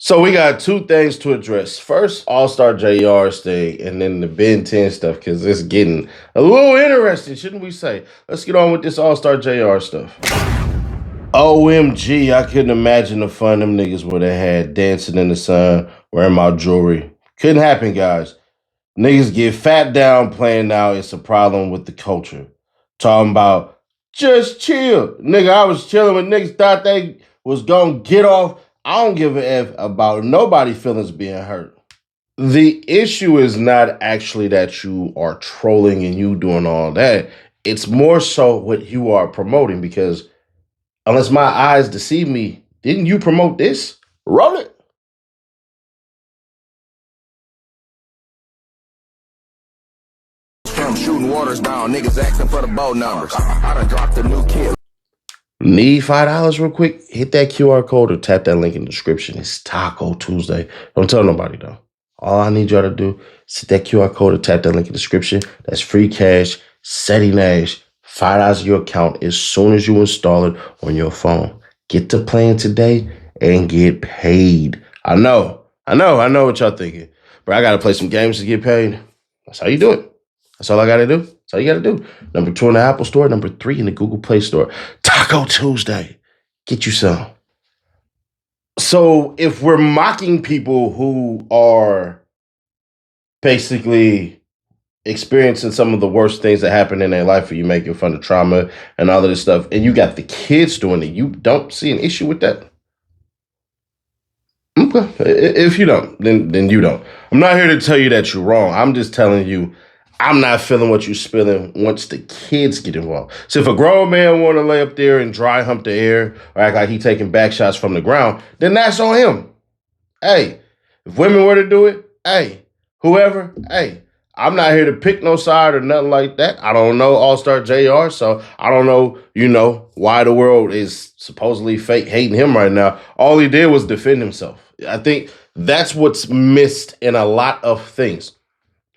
So we got two things to address. First, Allstar JR's thing, and then the Ben 10 stuff, because it's getting a little interesting, shouldn't we say? Let's get on with this Allstar JR stuff. OMG, I couldn't imagine the fun them niggas would have had dancing in the sun, wearing my jewelry. Couldn't happen, guys. Niggas get fat down playing now. It's a problem with the culture. Talking about just chill. Nigga, I was chilling when niggas thought they was gonna get off. I don't give a F about nobody feelings being hurt. The issue is not actually that you are trolling and you doing all that. It's more so what you are promoting because unless my eyes deceive me, didn't you promote this? Roll it. From shooting waters down, niggas asking for the boat numbers. I done dropped a new kid. Need $5 real quick? Hit that QR code or tap that link in the description. It's Taco Tuesday. Don't tell nobody though. All I need y'all to do is hit that QR code or tap that link in the description. That's free cash, setting Nash, $5 in your account as soon as you install it on your phone. Get to playing today and get paid. I know what y'all thinking. But I gotta play some games to get paid. That's how you do it. That's all I gotta do. That's all you gotta do. Number 2 in the Apple Store, number 3 in the Google Play Store. Taco Tuesday. Get you some. So if we're mocking people who are basically experiencing some of the worst things that happen in their life, or you making fun of trauma and all of this stuff, and you got the kids doing it, you don't see an issue with that? Okay. If you don't, then you don't. I'm not here to tell you that you're wrong. I'm just telling you I'm not feeling what you're spilling once the kids get involved. So if a grown man want to lay up there and dry hump the air or act like he taking back shots from the ground, then that's on him. Hey, if women were to do it, hey, whoever, hey, I'm not here to pick no side or nothing like that. I don't know Allstar JR, so I don't know, why the world is supposedly fake hating him right now. All he did was defend himself. I think that's what's missed in a lot of things.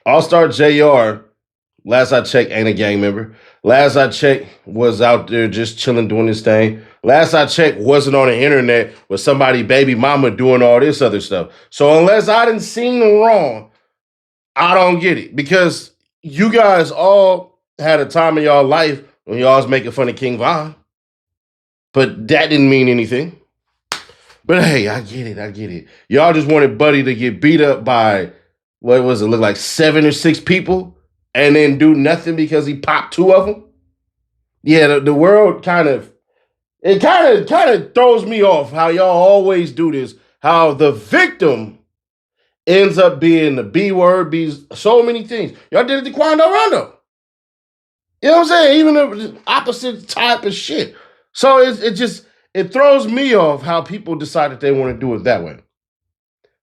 Allstar JR, last I checked, ain't a gang member. Last I checked, was out there just chilling, doing his thing. Last I checked, wasn't on the internet with somebody baby mama doing all this other stuff. So unless I done seen wrong, I don't get it. Because you guys all had a time in y'all life when y'all was making fun of King Von. But that didn't mean anything. But hey, I get it. Y'all just wanted Buddy to get beat up by, what was it, look like 7 or 6 people and then do nothing because he popped 2 of them? Yeah, the world kind of throws me off how y'all always do this, how the victim ends up being the B word, be so many things. Y'all did it to Quando Rondo. You know what I'm saying? Even the opposite type of shit. So it throws me off how people decide that they want to do it that way.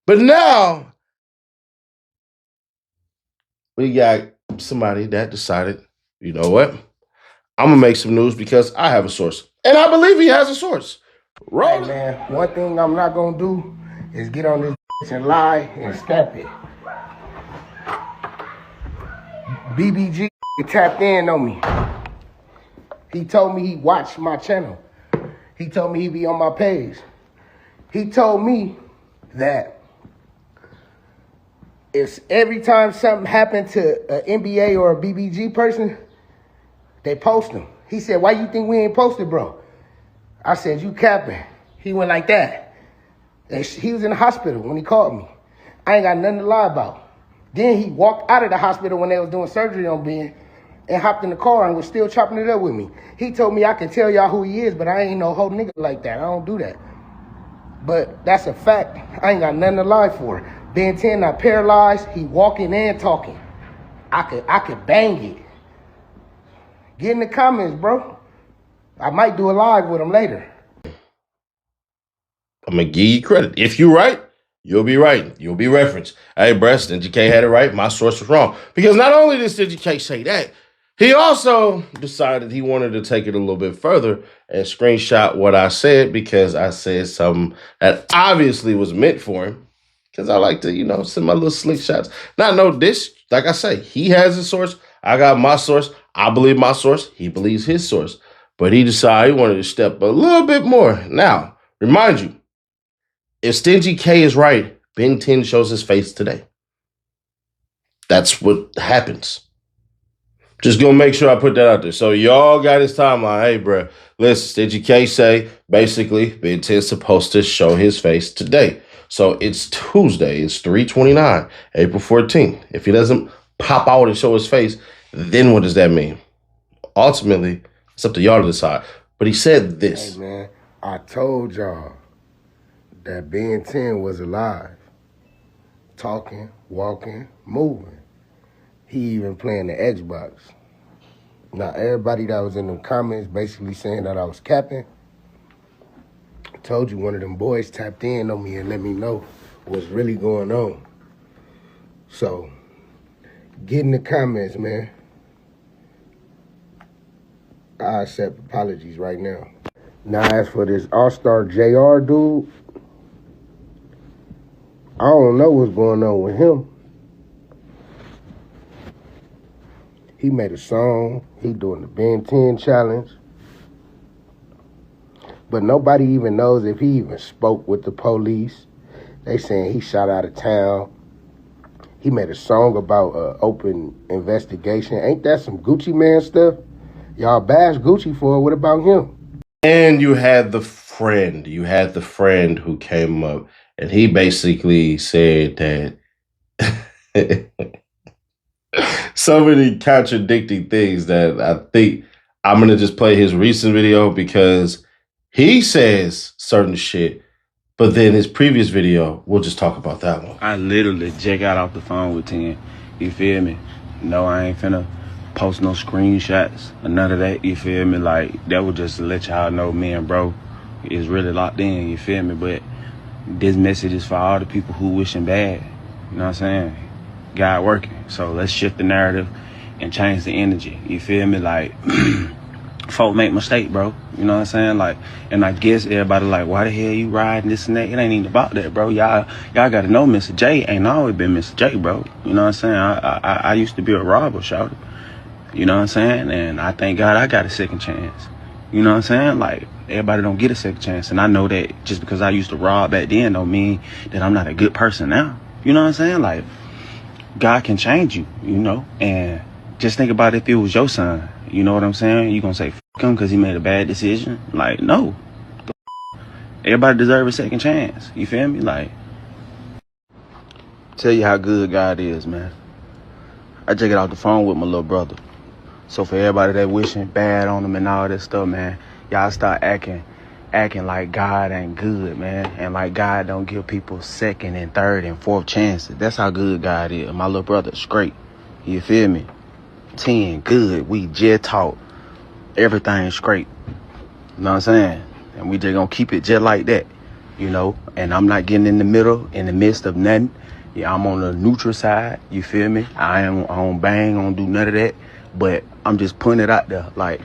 But now we got somebody that decided, you know what? I'm going to make some news because I have a source. And I believe he has a source. Hey man, one thing I'm not gonna do is get on this and lie and stamp it. BBG tapped in on me. He told me he watched my channel. He told me he be on my page. He told me that if every time something happened to an NBA or a BBG person, they post them. He said, why you think we ain't posted, bro? I said, you capping. He went like that. And he was in the hospital when he called me. I ain't got nothing to lie about. Then he walked out of the hospital when they was doing surgery on Ben and hopped in the car and was still chopping it up with me. He told me I can tell y'all who he is, but I ain't no whole nigga like that. I don't do that. But that's a fact. I ain't got nothing to lie for. Ben 10 not paralyzed. He walking and talking. I could bang it. Get in the comments, bro. I might do a live with him later. I'm going to give you credit. If you're right, you'll be right. You'll be referenced. Hey, Breast, NGK had it right. My source was wrong. Because not only did NGK say that, he also decided he wanted to take it a little bit further and screenshot what I said because I said something that obviously was meant for him. Because I like to, send my little slick shots. Now, know this, like I say, he has his source. I got my source. I believe my source. He believes his source. But he decided he wanted to step a little bit more. Now, remind you, if Stingy K is right, Ben 10 shows his face today. That's what happens. Just gonna make sure I put that out there. So y'all got his timeline. Hey, bro, listen, Stingy K say basically Ben 10's supposed to show his face today. So it's Tuesday. It's 3/29, April 14th. If he doesn't pop out and show his face, then what does that mean? Ultimately, it's up to y'all to decide. But he said this. Hey, man, I told y'all that Ben 10 was alive. Talking, walking, moving. He even playing the Xbox. Now, everybody that was in the comments basically saying that I was capping, I told you one of them boys tapped in on me and let me know what's really going on. So, get in the comments, man. I accept apologies right now. Now, as for this Allstar JR dude, I don't know what's going on with him. He made a song. He doing the Ben 10 challenge. But nobody even knows if he even spoke with the police. They saying he shot out of town. He made a song about open investigation. Ain't that some Gucci Man stuff? Y'all bash Gucci for it. What about him? And you had the friend. You had the friend who came up and he basically said that so many contradicting things that I think I'm going to just play his recent video because he says certain shit, but then his previous video, we'll just talk about that one. I literally just got off the phone with 10. You feel me? No, I ain't finna post no screenshots or none of that. You feel me? Like, that would just let y'all know me and bro is really locked in. You feel me? But this message is for all the people who wishing bad. You know what I'm saying? God working. So let's shift the narrative and change the energy. You feel me? Like, folk make mistake, bro. You know what I'm saying? Like, and I guess everybody like, why the hell you riding this and that? It ain't even about that, bro. Y'all gotta know Mr. J ain't always been Mr. J, bro. You know what I'm saying? I used to be a robber, shouted. You know what I'm saying? And I thank God I got a second chance. You know what I'm saying? Like, everybody don't get a second chance. And I know that just because I used to rob back then don't mean that I'm not a good person now. You know what I'm saying? Like, God can change you, you know? And just think about if it was your son. You know what I'm saying? You gonna say, f*** him because he made a bad decision? Like, no. Everybody deserves a second chance. You feel me? Like, tell you how good God is, man. I just get off the phone with my little brother. So for everybody that wishing bad on him and all that stuff, man, y'all start acting like God ain't good, man. And like God don't give people second and third and fourth chances. That's how good God is. My little brother's great. You feel me? 10, good. We just talk. Everything's great. You know what I'm saying? And we just gonna keep it just like that, you know? And I'm not getting in the middle, in the midst of nothing. Yeah, I'm on the neutral side. You feel me? I don't bang, I don't do none of that. But I'm just putting it out there. Like,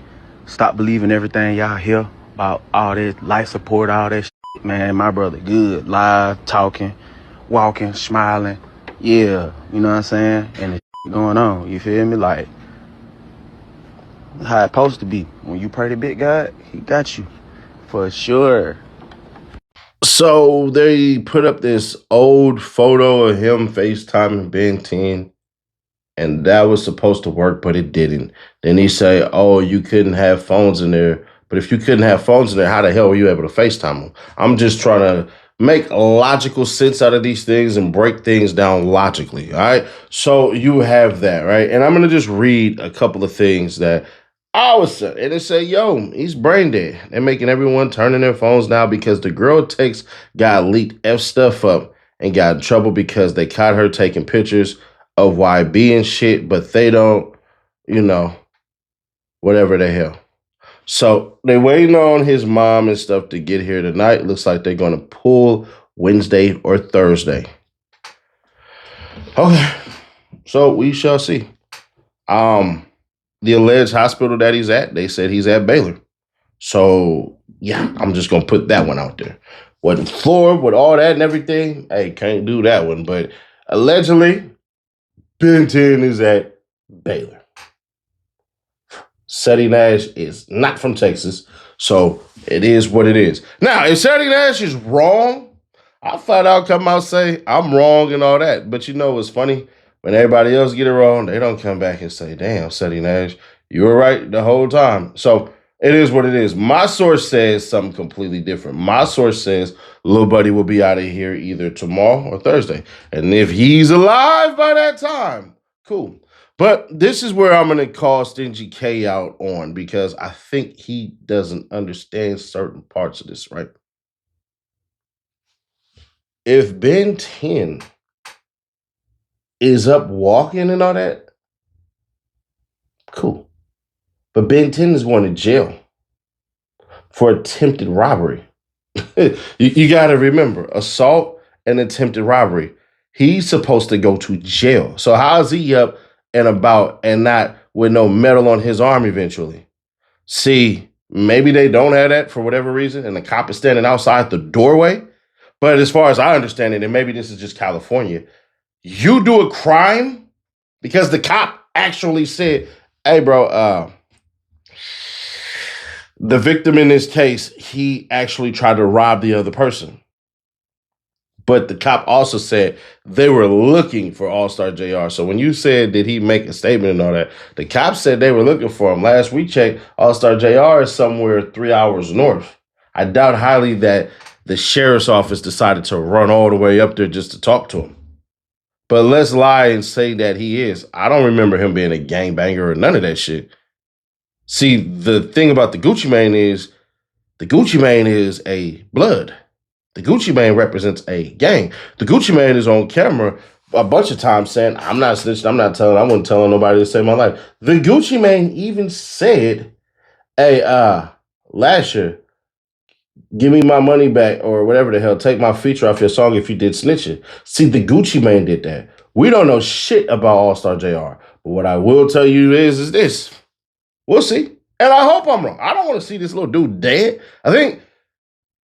stop believing everything y'all hear about all this life support, all that shit. Man, my brother good. Live, talking, walking, smiling. Yeah, you know what I'm saying? And the shit going on. You feel me? Like, how it supposed to be. When you pray to big God, he got you. For sure. So they put up this old photo of him FaceTiming Ben 10, and that was supposed to work, but it didn't. Then he say, oh, you couldn't have phones in there. But if you couldn't have phones in there, how the hell were you able to FaceTime them? I'm just trying to make logical sense out of these things and break things down logically, all right? So you have that, right? And I'm going to just read a couple of things that I was saying. And it say, yo, he's brain dead. They're making everyone turn in their phones now because the girl text got leaked F stuff up and got in trouble because they caught her taking pictures of YB and shit, but they don't, you know, whatever the hell. So they're waiting on his mom and stuff to get here tonight. Looks like they're going to pull Wednesday or Thursday. Okay, so we shall see. The alleged hospital that he's at, they said he's at Baylor. So yeah, I'm just gonna put that one out there. Wasn't floored with all that and everything. Hey, can't do that one. But allegedly, Ben 10 is at Baylor. Seti Nash is not from Texas, so it is what it is. Now, if Seti Nash is wrong, I flat out come out say I'm wrong and all that. But you know what's funny? When everybody else get it wrong, they don't come back and say, damn, Seti Nash, you were right the whole time. So it is what it is. My source says something completely different. My source says Lil Buddy will be out of here either tomorrow or Thursday. And if he's alive by that time, cool. But this is where I'm going to call Stingy K out on because I think he doesn't understand certain parts of this, right? If Ben 10 is up walking and all that, cool. But Ben 10 is going to jail for attempted robbery. you got to remember, assault and attempted robbery. He's supposed to go to jail. So how is he up and about and not with no medal on his arm eventually? See, maybe they don't have that for whatever reason, and the cop is standing outside the doorway. But as far as I understand it, and maybe this is just California, you do a crime because the cop actually said, hey, bro, the victim in this case, he actually tried to rob the other person. But the cop also said they were looking for Allstar JR. So when you said, did he make a statement and all that, the cops said they were looking for him. Last we checked, Allstar JR is somewhere 3 hours north. I doubt highly that the sheriff's office decided to run all the way up there just to talk to him. But let's lie and say that he is. I don't remember him being a gangbanger or none of that shit. See, the thing about the Gucci Mane is the Gucci Mane is a blood. The Gucci Mane represents a gang. The Gucci Mane is on camera a bunch of times saying, I'm not snitching, I wouldn't tell nobody to save my life. The Gucci Mane even said, hey, Lasher, give me my money back or whatever the hell, take my feature off your song if you did snitching. See, the Gucci Mane did that. We don't know shit about Allstar JR. But what I will tell you is this. We'll see. And I hope I'm wrong. I don't want to see this little dude dead. I think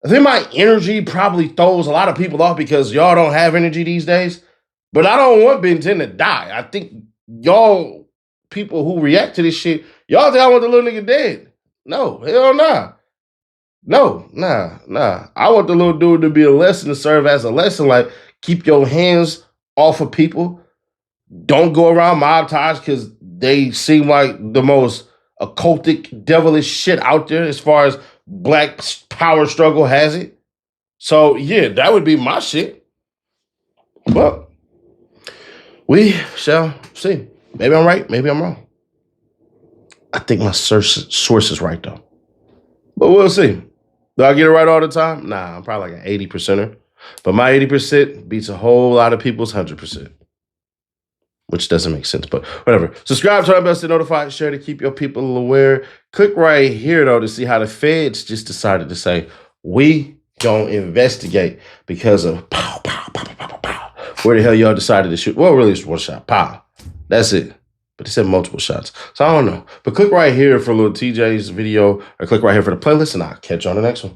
my energy probably throws a lot of people off because y'all don't have energy these days. But I don't want Ben 10 to die. I think y'all people who react to this shit, y'all think I want the little nigga dead. No, hell nah. No, nah. I want the little dude to be a lesson, to serve as a lesson. Like, keep your hands off of people. Don't go around mob ties because they seem like the most occultic, devilish shit out there as far as black power struggle has it. So, yeah, that would be my shit. But we shall see. Maybe I'm right. Maybe I'm wrong. I think my source is right, though. But we'll see. Do I get it right all the time? Nah, I'm probably like an 80%er. But my 80% beats a whole lot of people's 100%. Which doesn't make sense, but whatever. Subscribe to our best to notify, share to keep your people aware. Click right here, though, to see how the feds just decided to say, we don't investigate because of pow, pow, pow, pow, pow, pow. Where the hell y'all decided to shoot? Well, really, it's one shot. Pow. That's it. But they said multiple shots. So I don't know. But click right here for little TJ's video, or click right here for the playlist, and I'll catch you on the next one.